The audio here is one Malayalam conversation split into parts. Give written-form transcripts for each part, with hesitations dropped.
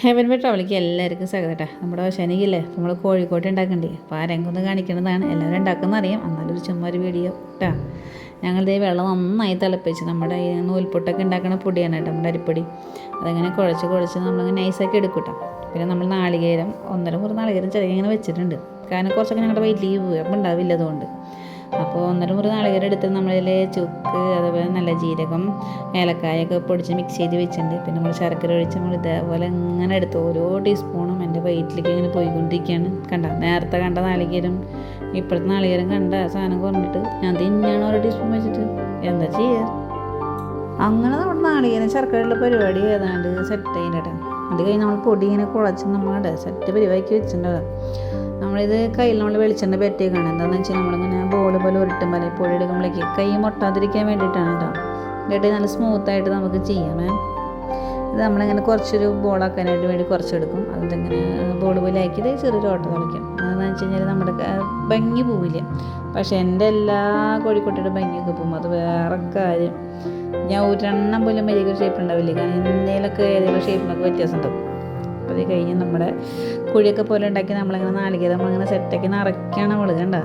ഹെവൻ ബൈ ട്രാവലിക്ക് എല്ലാവർക്കും സ്വാഗതം കേട്ടോ. നമ്മുടെ വശാനിക്കില്ലേ നമ്മൾ കോഴിക്കോട്ട് ഉണ്ടാക്കണ്ടേ, അപ്പോൾ ആ രംഗം കാണിക്കുന്നതാണ്. എല്ലാവരും ഉണ്ടാക്കുന്ന അറിയാം, എന്നാലും ഒരു ചുമ്മാ ഒരു വീഡിയോ കേട്ടോ. ഞങ്ങളിതേ വെള്ളം നന്നായി തിളപ്പിച്ച് നമ്മുടെ ഈ നൂൽപ്പൊട്ടൊക്കെ ഉണ്ടാക്കുന്ന പൊടിയാണ് കേട്ടോ, നമ്മുടെ അരിപ്പൊടി. അതങ്ങനെ കുഴച്ച് നമ്മളിങ്ങനെ നൈസാക്കി എടുക്കും കേട്ടോ. പിന്നെ നമ്മൾ നാളികേരം 1.5 മുറി നാളികേരം ചെറിയ ഇങ്ങനെ വെച്ചിട്ടുണ്ട്, കാരണം കുറച്ചൊക്കെ ഞങ്ങളുടെ വലിയ വേപ്പ് ഉണ്ടാവില്ല, അതുകൊണ്ട്. അപ്പോൾ 1.5 മുറി നാളികേരം എടുത്ത് നമ്മളിൽ ചുക്ക്, അതുപോലെ നല്ല ജീരകം, ഏലക്കായൊക്കെ പൊടിച്ച് മിക്സ് ചെയ്ത് വെച്ചിട്ടുണ്ട്. പിന്നെ നമ്മൾ ശർക്കര ഒഴിച്ച് നമ്മൾ ഇതേപോലെ ഇങ്ങനെ എടുത്ത് ഓരോ ടീസ്പൂണും എൻ്റെ വയറ്റിലേക്ക് ഇങ്ങനെ പോയിക്കൊണ്ടിരിക്കുകയാണ്. നേരത്തെ കണ്ട നാളികേരം ഇപ്പോഴത്തെ നാളികേരം കണ്ട സാധനം കുറഞ്ഞിട്ട് ഞാൻ തിന്നാണ് ഓരോ ടീസ്പൂൺ വെച്ചിട്ട്. എന്താ ചെയ്യുക? അങ്ങനെ നമ്മുടെ നാളികേരം ശർക്കരയുള്ള പരിപാടി ഏതാണ്ട് സെറ്റ് ചെയ്യുന്നുണ്ട്. അത് കഴിഞ്ഞ് നമ്മൾ പൊടി ഇങ്ങനെ കുഴച്ച് നമ്മുടെ സെറ്റ് പരിപാടിക്ക് വെച്ചിട്ടുണ്ടോ. നമ്മളിത് കയ്യിൽ നമ്മൾ വെളിച്ചെണ്ണ പറ്റിയേക്കാണ്. എന്താണെന്ന് വെച്ചാൽ നമ്മളിങ്ങനെ ബോൾ പോലെ ഉരുട്ടുമ്പോൾ പൊടി എടുക്കുമ്പോഴേക്ക് കൈ മുട്ടാതിരിക്കാൻ വേണ്ടിയിട്ടാണ് കേട്ടോ. എന്നിട്ട് നല്ല സ്മൂത്തായിട്ട് നമുക്ക് ചെയ്യാമേ. ഇത് നമ്മളിങ്ങനെ കുറച്ചൊരു ബോളാക്കാനായിട്ട് വേണ്ടി കുറച്ചെടുക്കും. അതിങ്ങനെ ബോൾ പോലെ ആക്കിയത് ചെറിയൊരു ഓട്ടം കളിക്കും. അതെന്ന് വെച്ച് കഴിഞ്ഞാൽ നമ്മുടെ ഭംഗി പോവില്ല. പക്ഷേ എൻ്റെ എല്ലാ കോഴിക്കോട്ടയുടെ ഭംഗിയൊക്കെ പോകും. അത് വേറെ കാര്യം. ഞാൻ ഒരെണ്ണം പോലും വലിയൊരു ഷേപ്പ് ഉണ്ടാവില്ല, കാരണം ഇന്ത്യയിലൊക്കെ ഏതെങ്കിലും ഷേപ്പിനൊക്കെ വ്യത്യാസം ഉണ്ടാവും. അപ്പോൾ അത് കഴിഞ്ഞ് നമ്മുടെ കുഴിയൊക്കെ പോലെ ഉണ്ടാക്കി നമ്മളിങ്ങനെ നാളികേരം നമ്മളിങ്ങനെ സെറ്റാക്കി നിറയ്ക്കുകയാണ് നമ്മൾ, കണ്ട.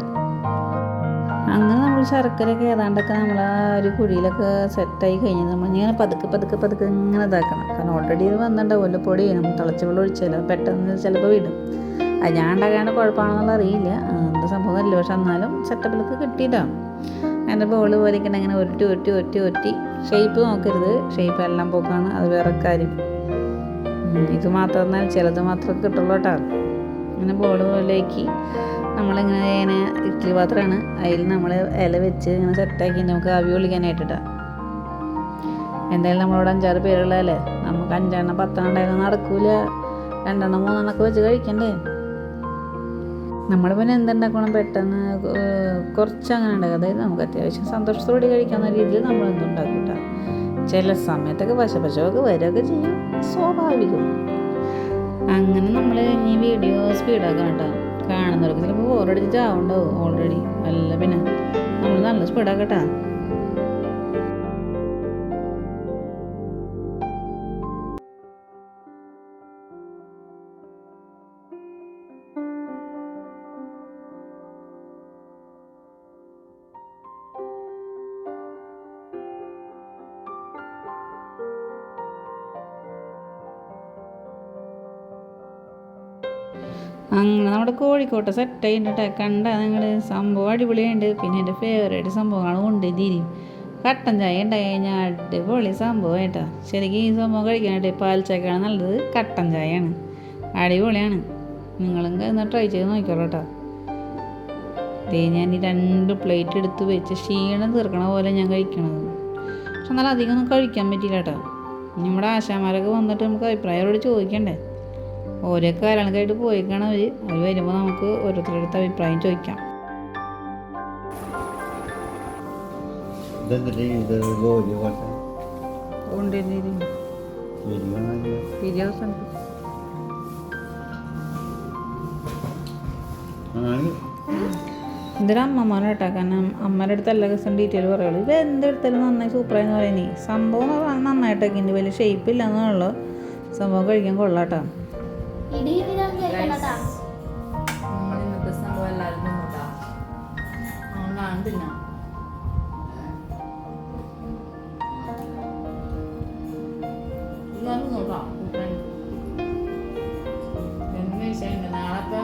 അങ്ങനെ നമ്മൾ ശർക്കരയൊക്കെ ഏതാണ്ടൊക്കെ നമ്മൾ ആ ഒരു കുഴിയിലൊക്കെ സെറ്റായി കഴിഞ്ഞ് നമ്മളിങ്ങനെ പതുക്കെ ഇങ്ങനെ ഇതാക്കണം. കാരണം ഓൾറെഡി ഇത് വന്നിട്ടുണ്ടാവുമല്ലോ പൊടി, നമ്മൾ തിളച്ച വെള്ളം ഒഴിച്ചാലോ പെട്ടെന്ന് ചിലപ്പോൾ വിടും. അത് ഞാൻ ഉണ്ടാക്കാണ്ട് കുഴപ്പമാണെന്നുള്ള അറിയില്ല, എന്താ സംഭവം അല്ല. പക്ഷെ എന്നാലും സെറ്റപ്പിലൊക്കെ കിട്ടിയിട്ടാണ്. അതിൻ്റെ ബോൾ പോലെയൊക്കെ ഇങ്ങനെ ഒറ്റി ഷേപ്പ് നോക്കരുത്, ഷേപ്പ് എല്ലാം പോക്കാണ്, അത് വേറെ കാര്യം. ഇത് മാത്രം എന്നാൽ ചിലത് മാത്രമേ കിട്ടുള്ളൂ കേട്ടോ. ഇങ്ങനെ ബോൾ പോലേക്ക് നമ്മളിങ്ങനെ ഇഡ്ഡലി പാത്രമാണ്, അതിൽ നമ്മൾ ഇല വെച്ച് ഇങ്ങനെ സെറ്റാക്കി നമുക്ക് ആവി കൊള്ളിക്കാനായിട്ടിട്ടാം. എന്തായാലും നമ്മളോട് 5-6 പേരുള്ളതല്ലേ, നമുക്ക് 5 10 ഉണ്ടായാലും നടക്കൂല. 2 3 വെച്ച് കഴിക്കണ്ടേ. നമ്മൾ പിന്നെ എന്തുണ്ടാക്കണം, പെട്ടെന്ന് കുറച്ച് അങ്ങനെ ഉണ്ടാക്കുക. അതായത് നമുക്ക് അത്യാവശ്യം സന്തോഷത്തോടെ കഴിക്കാവുന്ന രീതിയിൽ നമ്മൾ എന്തുണ്ടാക്കും കേട്ടോ. ചില സമയത്തൊക്കെ പശപശമൊക്കെ വരികയൊക്കെ ചെയ്യും, സ്വാഭാവികം. അങ്ങനെ നമ്മൾ ഈ വീഡിയോ സ്പീഡാക്കണം കേട്ടോ. കാണുന്നവർക്ക് ചിലപ്പോൾ ബോറടിച്ച് ചാവുണ്ടാവും ഓൾറെഡി. അല്ല പിന്നെ നമ്മൾ നല്ല സ്പീഡാക്കട്ടാ. അങ്ങനെ നമ്മുടെ കോഴിക്കോട്ടെ സെറ്റ് ആയിട്ട് കണ്ട നിങ്ങൾ സംഭവം അടിപൊളിയുണ്ട്. പിന്നെ എൻ്റെ ഫേവറേറ്റ് സംഭവമാണ് കൊണ്ടുതിരിയും കട്ടൻ ചായ ഉണ്ടായി കഴിഞ്ഞാൽ അടിപൊളി സംഭവമായിട്ടാ. ശരിക്കും ഈ സംഭവം കഴിക്കാനായിട്ട് പാൽ ചായക്കാണ് നല്ലത്, കട്ടൻ ചായയാണ് അടിപൊളിയാണ്. നിങ്ങളും ഒന്ന് ട്രൈ ചെയ്ത് നോക്കിക്കോളൂ കേട്ടോ. ഞാൻ ഈ 2 പ്ലേറ്റ് എടുത്ത് വെച്ച് ക്ഷീണം തീർക്കണ പോലെ ഞാൻ കഴിക്കണത്. പക്ഷെ എന്നാലും അധികം ഒന്നും കഴിക്കാൻ പറ്റില്ല കേട്ടോ. നമ്മുടെ ആശാമാരൊക്കെ വന്നിട്ട് നമുക്ക് അഭിപ്രായത്തോട് ചോദിക്കണ്ടേ. ഓരോ കാരണങ്ങളായിട്ട് പോയിക്കാണ് അവർ വരുമ്പോൾ നമുക്ക് ഓരോരുത്തരുടെ അഭിപ്രായം ചോദിക്കാം. ഇതൊരു അമ്മമാരെ കേട്ടോ, കാരണം അമ്മയുടെ അടുത്ത് എല്ലാ ദിവസം ഡീറ്റെയിൽ പറയുള്ളൂ. ഇത് എന്തെടുത്താലും നന്നായി സൂപ്പറായെന്ന് പറയുന്നേ. സംഭവം നന്നായിട്ടൊക്കെ ഉണ്ട്, വലിയ ഷേപ്പ് ഇല്ല എന്നുള്ള സംഭവം കഴിക്കാൻ കൊള്ളാട്ടോ. ഇന്നത്തെ സംഭവം എല്ലാവരും തിന്നൂട്ടാ, അതുകൊണ്ടാണ് തിന്നാം. എല്ലാവരും നോക്കാം. എന്ത് വിഷയമുണ്ട്, നാളെ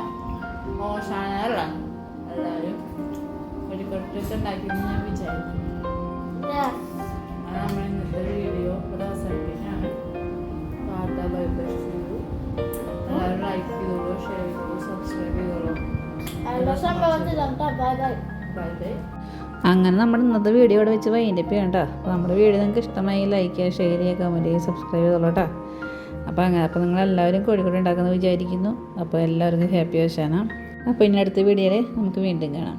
ഓഷാനല്ല എല്ലാവരും ഒരു കൊട്ടൊക്കെ ഉണ്ടാക്കി ഞാൻ വിചാരിക്കുന്നു. നമ്മൾ ഇന്നത്തെ വീഡിയോ ഇവിടെ അവസാനിപ്പിക്കുകയാണ്. ലൈക്ക് ചെയ്തോളൂ, ഷെയർ ചെയ്തോളൂ, സബ്സ്ക്രൈബ് ചെയ്തോളൂ. അങ്ങനെ നമ്മുടെ ഇന്നത്തെ വീഡിയോ ഇവിടെ വെച്ച് വൈൻഡപ്പ് ചെയ്യണം കേട്ടോ. അപ്പോൾ നമ്മുടെ വീഡിയോ നിങ്ങൾക്ക് ഇഷ്ടമായി ലൈക്ക് ചെയ്യുക, ഷെയർ ചെയ്യുക, കമൻറ്റ് ചെയ്യുക, സബ്സ്ക്രൈബ് ചെയ്തോളൂ കേട്ടോ. അപ്പോൾ നിങ്ങളെല്ലാവരും കോഴിക്കോട് ഉണ്ടാക്കുന്നത് വിചാരിക്കുന്നു. അപ്പോൾ എല്ലാവർക്കും ഹാപ്പി ഓശാന. അപ്പോൾ ഇനി അടുത്ത വീഡിയോയിൽ നമുക്ക് വീണ്ടും കാണാം.